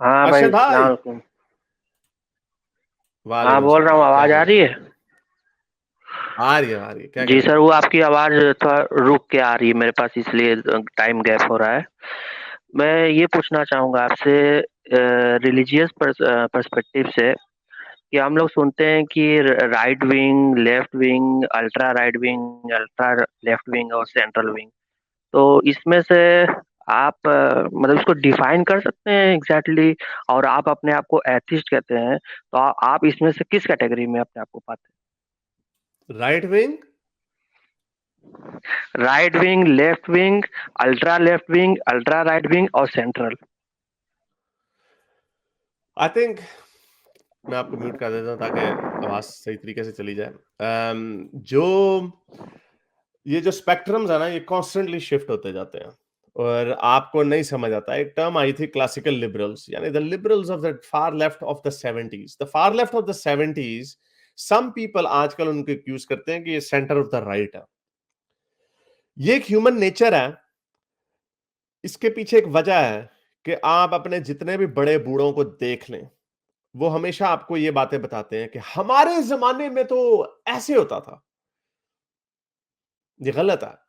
हाँ भाई, अरशद सलाम भाई। अलैकुम। हाँ, वालेकुम बोल रहा हूँ, सलाम, क्या आवाज आ कर रही रहे है? हैं? आ रही है, क्या कर जी रहे सर, हैं? वो आपकी आवाज थोड़ा रुक के आ रही है मेरे पास, इसलिए टाइम गैप हो रहा है। मैं ये पूछना चाहूंगा आपसे, रिलीजियस पर्सपेक्टिव से, कि हम लोग सुनते हैं कि right wing, left wing, ultra right wing, ultra left wing और सेंट्रल विंग। तो इसमें से आप मतलब इसको डिफाइन कर सकते हैं एग्जैक्टली? और आप अपने आप को एथिस्ट कहते हैं, तो आप इसमें से किस कैटेगरी में अपने आप को पाते राइट विंग। हैं? Right wing, left wing, left wing, ultra right wing और सेंट्रल। आई थिंक मैं आपको म्यूट कर देता हूं ताकि आवाज सही तरीके से चली जाए। जो ये जो स्पेक्ट्रम्स है ना, ये कॉन्स्टेंटली शिफ्ट होते जाते हैं और आपको नहीं समझ आता। एक टर्म आई थी, क्लासिकल लिबरल्स, यानी the liberals of the far left of the 70s। The far left of the 70s, some people आजकल उनको एक्यूज करते हैं कि ये सेंटर ऑफ द राइट है। ये एक ह्यूमन नेचर है। इसके पीछे एक वजह है कि आप अपने जितने भी बड़े बूढ़ों को देख लें, वो हमेशा आपको ये बातें बताते हैं कि हमारे जमाने में तो ऐसे होता था। ये गलत है।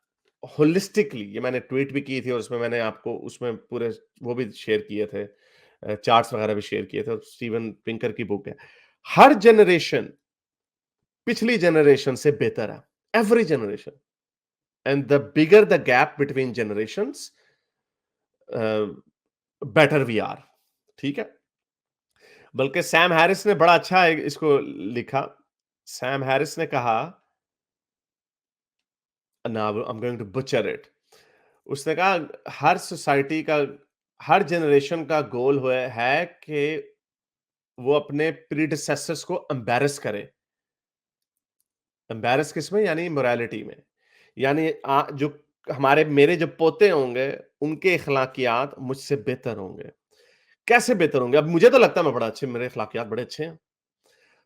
होलिस्टिकली, ये मैंने ट्वीट भी की थी और उसमें मैंने आपको उसमें पूरे वो भी शेयर किए थे, चार्ट्स वगैरह भी शेयर किए थे, और स्टीवन पिंकर की बुक है। हर जनरेशन पिछली जनरेशन से बेहतर है, every generation. And the bigger the gap between generations, better we are. ठीक है। बल्कि सैम हैरिस ने बड़ा अच्छा इसको लिखा। सैम हैरिस ने कहा, now I am going to butcher it. उसने कहा हर सोसाइटी का, हर जनरेशन का गोल हुआ है कि वो अपने प्रीडिसेसर्स को एम्बैरस करे। एम्बैरस किसमें? यानी मोरालिटी में। यानी जो हमारे मेरे जो पोते होंगे, उनके अखलाकियात मुझसे बेहतर होंगे। कैसे बेहतर होंगे? अब मुझे तो लगता है मैं बड़ा अच्छे, मेरे अखलाकियात बड़े अच्छे हैं।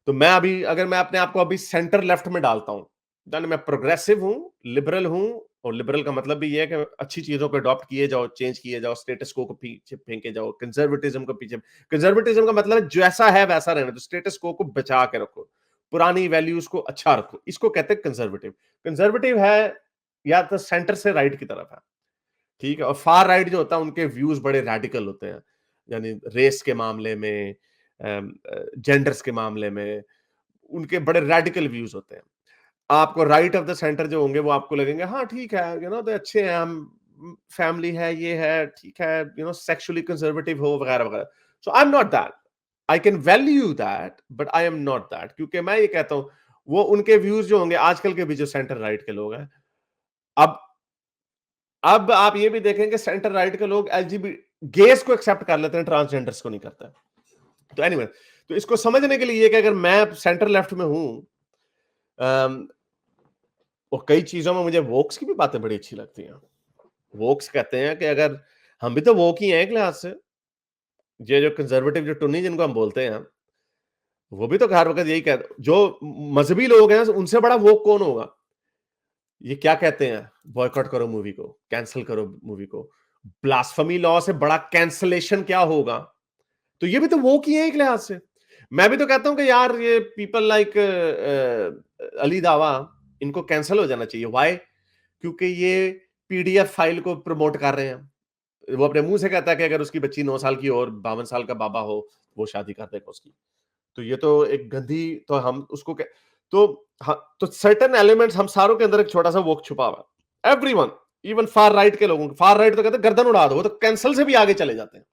तो मैं अभी, अगर मैं अपने आप को अभी सेंटर लेफ्ट में डालता हूं, यानी मैं प्रोग्रेसिव हूं, लिबरल हूं। और लिबरल का मतलब भी ये है कि अच्छी चीजों को अडॉप्ट किए जाओ, चेंज किए जाओ, स्टेटस को पीछे फेंके जाओ, कंजर्वेटिज्म को पीछे। कंजर्वेटिज्म का मतलब है जैसा है वैसा रहना, तो स्टेटस को बचा के रखो, पुरानी वैल्यूज को अच्छा रखो, इसको कहते हैं कंजर्वेटिव। कंजर्वेटिव है या तो सेंटर से राइट की तरफ है। ठीक है। और फार राइट जो होता है, उनके व्यूज बड़े रेडिकल होते हैं, यानी रेस के मामले में, जेंडर्स के मामले में उनके बड़े रेडिकल व्यूज होते हैं। आपको राइट ऑफ द सेंटर जो होंगे, वो आपको लगेंगे हाँ ठीक है, तो अच्छे हैं हम, फैमिली है, ये है, ठीक है, सेक्सुअली कंजर्वेटिव हो, वगैरह वगैरह। So I am not that. I can value that, but I am not that, क्योंकि मैं ये कहता हूं, वो उनके व्यूज जो होंगे, आजकल के भी जो सेंटर राइट के लोग हैं। अब अब आप ये भी देखेंगे, सेंटर राइट के लोग एलजीबी गेस को एक्सेप्ट कर लेते हैं, ट्रांसजेंडर्स को नहीं करते। तो एनीवे, तो इसको समझने के लिए कि अगर मैं सेंटर लेफ्ट में हूं, और कई चीजों में मुझे वोक्स की भी बातें बड़ी अच्छी लगती हैं। वोक्स कहते हैं कि अगर हम भी तो वोक ही हैं एक लिहाज से। ये जो कंजर्वेटिव जो टुन्नी जिनको हम बोलते हैं, वो भी तो हर वक्त यही कहते, जो मजहबी लोग हैं उनसे बड़ा वोक कौन होगा? ये क्या कहते हैं? बॉयकॉट करो मूवी को, कैंसिल करो मूवी को। ब्लास्फेमी लॉ से बड़ा कैंसलेशन क्या होगा? तो ये भी तो वोक ही है एक लिहाज से। मैं भी तो कहता हूं कि यार ये पीपल लाइक अली दावा, इनको कैंसिल हो जाना चाहिए। वाई? क्योंकि ये पीडीएफ फाइल को प्रमोट कर रहे हैं। वो अपने मुंह से कहता है कि अगर उसकी बच्ची 9 साल की और 52 साल का बाबा हो, वो शादी कर देगा उसकी। तो ये तो एक गंदी, तो हम उसको तो तो सर्टेन एलिमेंट्स, हम सारों के अंदर एक छोटा सा वो छुपा हुआ है। एवरीवन, इवन फार राइट के लोगों, फार राइट तो कहते हैं गर्दन उड़ा दो, वो तो कैंसिल से भी आगे चले जाते हैं।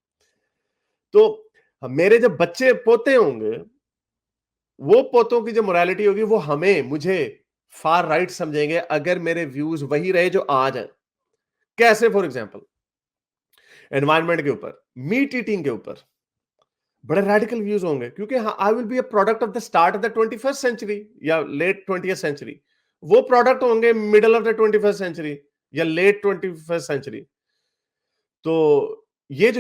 तो मेरे जब बच्चे पोते होंगे, वो पोतों की जो मोरालिटी होगी, वो हमें, मुझे फार राइट समझेंगे अगर मेरे व्यूज वही रहे जो आज हैं। कैसे? फॉर एग्जाम्पल, एनवायरमेंट के ऊपर, मीट ईटिंग के ऊपर बड़े रेडिकल व्यूज होंगे, क्योंकि I will be a product of the start of the 21st century या लेट 20th सेंचुरी। वो प्रोडक्ट होंगे middle of the 21st century या लेट 21st सेंचुरी। तो ये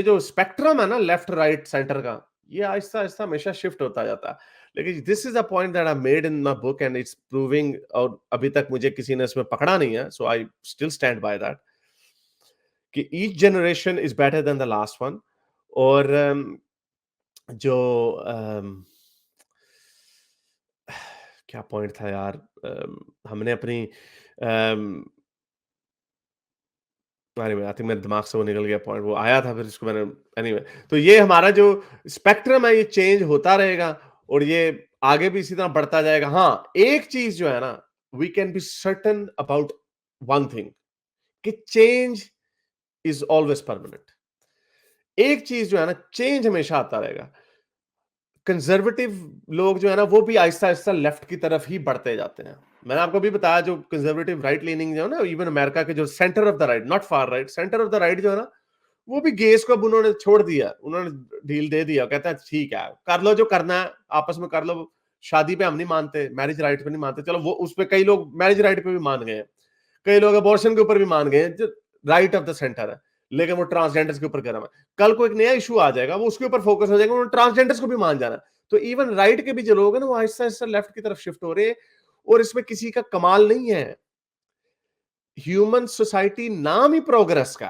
जो स्पेक्ट्रम है ना, लेफ्ट राइट सेंटर का, ये आहिस्ता आहिस्ता हमेशा शिफ्ट होता जाता है। लेकिन this is a point that I made in my book and it's proving, और अभी तक मुझे किसी ने इसमें पकड़ा नहीं है, so I still stand by that, कि each generation is better than the last one. और जो क्या पॉइंट था यार, हमने अपनी अरे आई थिंक मेरे दिमाग से वो निकल गया पॉइंट, वो आया था फिर इसको मैंने, एनीवे तो ये हमारा जो स्पेक्ट्रम है ये चेंज होता रहेगा और ये आगे भी इसी तरह बढ़ता जाएगा। हाँ, एक चीज जो है ना, we can be certain about one thing, कि चेंज इज ऑलवेज परमानेंट। एक चीज जो है ना, चेंज हमेशा आता रहेगा। कंजर्वेटिव लोग जो है ना, वो भी आहिस्ता आहिस्ता लेफ्ट की तरफ ही बढ़ते जाते हैं। मैंने आपको भी बताया, जो कंजर्वेटिव राइट लीनिंग जो है ना, इवन अमेरिका के जो centre of the right, not far right, centre of the right जो है ना, वो भी गेस को अब उन्होंने छोड़ दिया, उन्होंने ढील दे दिया, कहता है ठीक है कर लो जो करना है, आपस में कर लो, शादी पे हम नहीं मानते, मैरिज राइट पे नहीं मानते, चलो वो उस पे कई लोग मैरिज राइट पे भी मान गए हैं, कई लोग अबॉर्शन के ऊपर भी मान गए हैं, जो राइट ऑफ द सेंटर है, लेकिन वो ट्रांसजेंडर्स के ऊपर कर रहा है। कल को एक नया इशू आ जाएगा, वो उसके ऊपर फोकस हो जाएगा, उन्होंने ट्रांसजेंडर्स को भी मान जाना है। तो इवन राइट के भी जो लोग हैं ना, वो आहिस्ता आहिस्ता लेफ्ट की तरफ शिफ्ट हो रहे हैं, और इसमें किसी का कमाल नहीं है। ह्यूमन सोसाइटी नाम ही प्रोग्रेस का,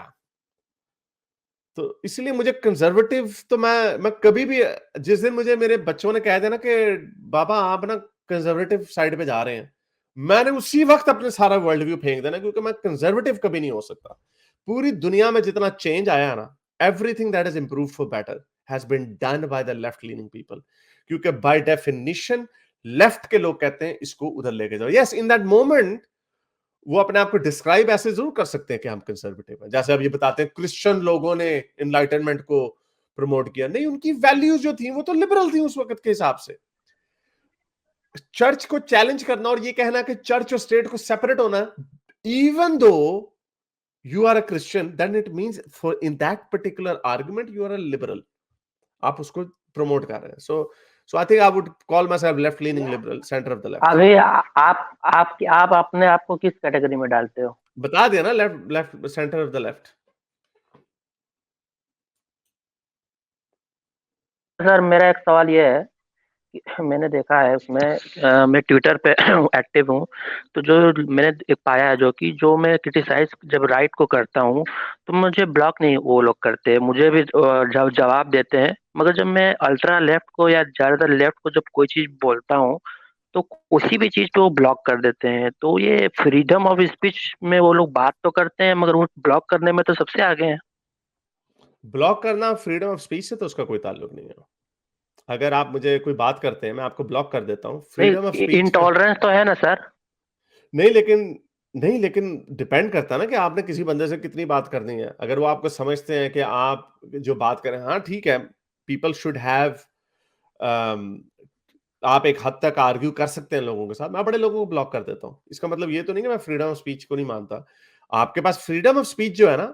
तो इसलिए मुझे कंजर्वेटिव तो मैं कभी भी, जिस दिन मुझे मेरे बच्चों ने कह दिया ना कि बाबा आप ना कंजर्वेटिव साइड पे जा रहे हैं, मैंने उसी वक्त अपने सारा वर्ल्ड व्यू फेंक देना, क्योंकि मैं कंजर्वेटिव कभी नहीं हो सकता। पूरी दुनिया में जितना चेंज आया है ना, everything that is improve for better has been done by the left leaning people, क्योंकि बाय डेफिनिशन लेफ्ट के लोग कहते हैं इसको उधर लेके जाओ। यस, इन दैट मोमेंट वो अपने आप को डिस्क्राइब ऐसे जरूर कर सकते हैं कि हम कंजर्वेटिव हैं, जैसे अब ये बताते हैं क्रिश्चियन लोगों ने एनलाइटनमेंट को प्रमोट किया, नहीं, उनकी वैल्यूज जो थी वो तो लिबरल थी उस वक्त के हिसाब से। चर्च को चैलेंज करना और ये कहना कि चर्च और स्टेट को सेपरेट होना, even though you are a Christian, then it means for in that particular argument you are a liberal, आप उसको प्रमोट कर रहे हैं। So I think I would call myself left leaning liberal, centre of the left. अभी आप अपने आप को किस कैटेगरी में डालते हो? बता दिया ना, left, left, centre of the left. Sir मेरा एक सवाल ये है कि मैंने देखा है उसमें, मैं ट्विटर पे एक्टिव हूँ, तो जो मैंने एक पाया है, जो कि जो मैं क्रिटिसाइज जब राइट को करता हूँ तो मुझे ब्लॉक नहीं वो लोग करते, मुझे भी जब जवाब देते हैं, मगर जब मैं अल्ट्रा लेफ्ट को या ज्यादातर लेफ्ट को जब कोई चीज बोलता हूँ तो उसी भी चीज पे वो ब्लॉक कर देते हैं। तो ये फ्रीडम ऑफ स्पीच में वो लोग बात तो करते हैं, मगर वो ब्लॉक करने में तो सबसे आगे हैं। ब्लॉक करना फ्रीडम ऑफ स्पीच से तो उसका कोई ताल्लुक नहीं है। अगर आप मुझे कोई बात करते हैं, मैं आपको ब्लॉक कर देता हूँ, फ्रीडम ऑफ नहीं, स्पीच का इंटॉलरेंस तो है ना सर? नहीं, लेकिन डिपेंड करता है ना कि आपने किसी बंदे से कितनी बात करनी है। अगर वो आपको समझते हैं कि आप जो बात करें, हाँ ठीक है, पीपल शुड हैव, आप एक हद तक आर्ग्यू कर सकते हैं लोगों के साथ, मैं बड़े लोगों को ब्लॉक कर देता हूँ। इसका मतलब ये तो नहीं कि मैं फ्रीडम ऑफ स्पीच को नहीं मानता। आपके पास फ्रीडम ऑफ स्पीच जो है ना,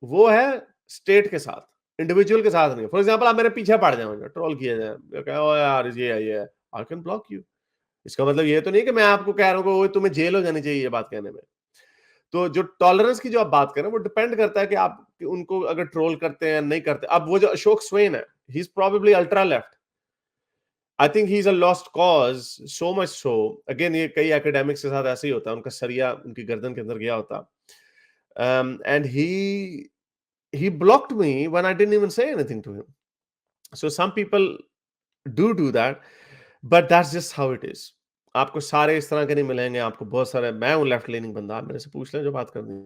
वो है स्टेट के साथ, इंडिविजुअल के साथ नहीं। फॉर एग्जाम्पल, आप मेरे पीछे पड़ जाओ, ट्रोल किया जाए, ओ यार ये आई कैन ब्लॉक यू। इसका मतलब ये तो नहीं कि मैं आपको कह रहा हूँ कि तुम्हें जेल हो जानी चाहिए ये बात कहने में। तो जो टॉलरेंस की जो आप बात करें, वो डिपेंड करता है कि आप उनको अगर ट्रोल करते हैं नहीं करते। अब वो जो अशोक स्वेन है, he is probably ultra left. I think he is a lost cause, so much so, again ये कई एकेडमिक्स के साथ ऐसे ही होता है, उनका सरिया उनकी गर्दन के अंदर गया होता। And he blocked me when I didn't even say anything to him. So some people do that, but that's just how it is. आपको सारे इस तरह के नहीं मिलेंगे, आपको बहुत सारे, मैं हूँ लेफ्ट लीनिंग बंदा, आप मेरे से पूछ लें जो बात करनी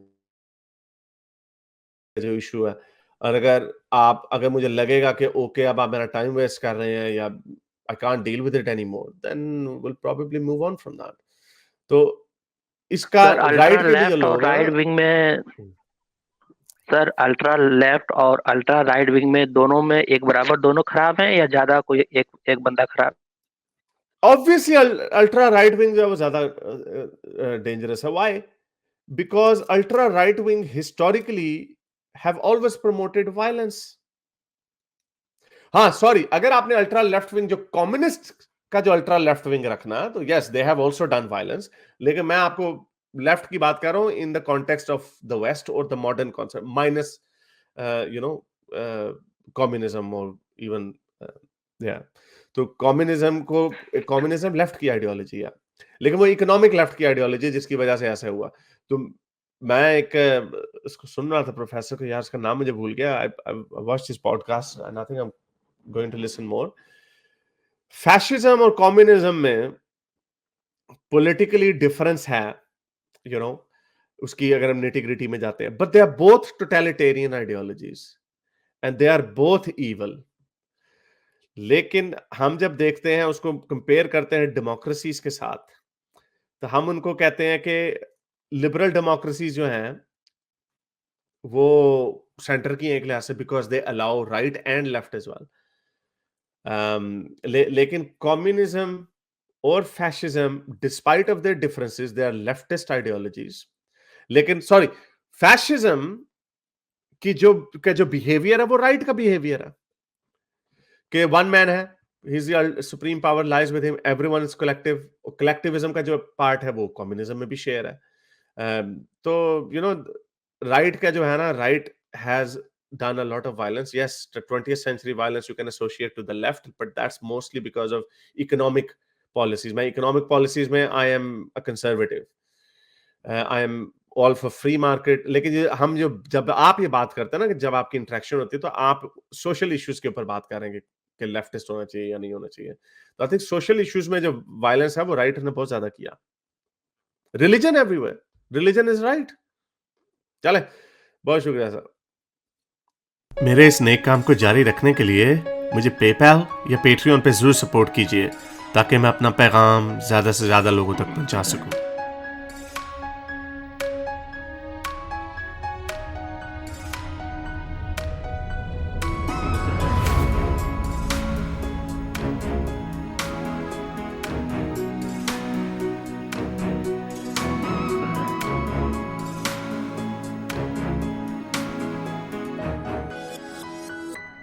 है, जो इशू है। और अगर मुझे लगेगा कि ओके अब आप मेरा टाइम वेस्ट कर रहे हैं, या I can't deal with it any more, then will probably move on from that. तो इसका सर अल्ट्रा राइट के भी जो लेफ्ट और लोग हैं राइट ना, विंग में सर अल्ट्रा लेफ्ट और अल्ट्रा राइट विंग में दोनों में एक बराबर दोनों खराब हैं, या ज्यादा कोई एक एक बंदा खराब? ऑब्वियसली अल्ट्रा राइट विंग जो है वो ज्यादा डेंजरस है। Why? Because ultra right wing historically have always promoted violence. हाँ सॉरी, अगर आपने अल्ट्रा लेफ्ट विंग जो कम्युनिस्ट का जो अल्ट्रा लेफ्ट विंग रखना, तो yes they have also done violence, लेकिन मैं आपको लेफ्ट की बात कर रहा हूं in the context of the West और the modern concept, minus you know communism और इवन या। तो कम्युनिज्म लेफ्ट की आइडियोलॉजी है, लेकिन वो इकोनॉमिक लेफ्ट की आइडियोलॉजी जिसकी वजह से ऐसा हुआ। तो मैं एक इसको सुन रहा था प्रोफेसर को, यार उसका नाम मुझे भूल गया। I watched his podcast and I think I am going to listen more. Fascism और कम्युनिज्म में पॉलिटिकली डिफरेंस है, यू नो, उसकी अगर हम निटी-ग्रिटी में जाते हैं, but they are both totalitarian ideologies and they are both evil. लेकिन हम जब देखते हैं, उसको कंपेयर करते हैं डेमोक्रेसीज के साथ, तो हम उनको कहते हैं कि लिबरल डेमोक्रेसीज जो हैं वो सेंटर की एक लिहाज से, because they allow right and left as well. लेकिन कम्युनिज्म और fascism, despite of their differences, they are leftist ideologies. लेकिन सॉरी, फैशिज्म की जो बिहेवियर है वो राइट का बिहेवियर है, कि वन मैन है, his supreme power lies with him, everyone is collective. Collectivism का जो पार्ट है वो कम्युनिज्म में भी शेयर है। तो यू नो, राइट का जो है ना, right has done a lot of violence. Yes, the 20th century violence you can associate to the left, but that's mostly because of economic policies. My economic policies में I am a conservative. I am all for free market. लेकिन हम जब आप ये बात करते हैं ना, कि जब आपकी इंटरेक्शन होती है तो आप सोशल इश्यूज के ऊपर बात करेंगे कि लेफ्टिस्ट होना चाहिए या नहीं होना चाहिए। तो आई थिंक सोशल इश्यूज में जो वायलेंस है वो राइट ने बहुत ज्यादा किया। Religion everywhere, religion is right. चले, बहुत शुक्रिया सर। मेरे इस नेक काम को जारी रखने के लिए मुझे पेपैल या पेट्रियन पे जरूर सपोर्ट कीजिए, ताकि मैं अपना पैगाम ज्यादा से ज्यादा लोगों तक पहुंचा सकूं।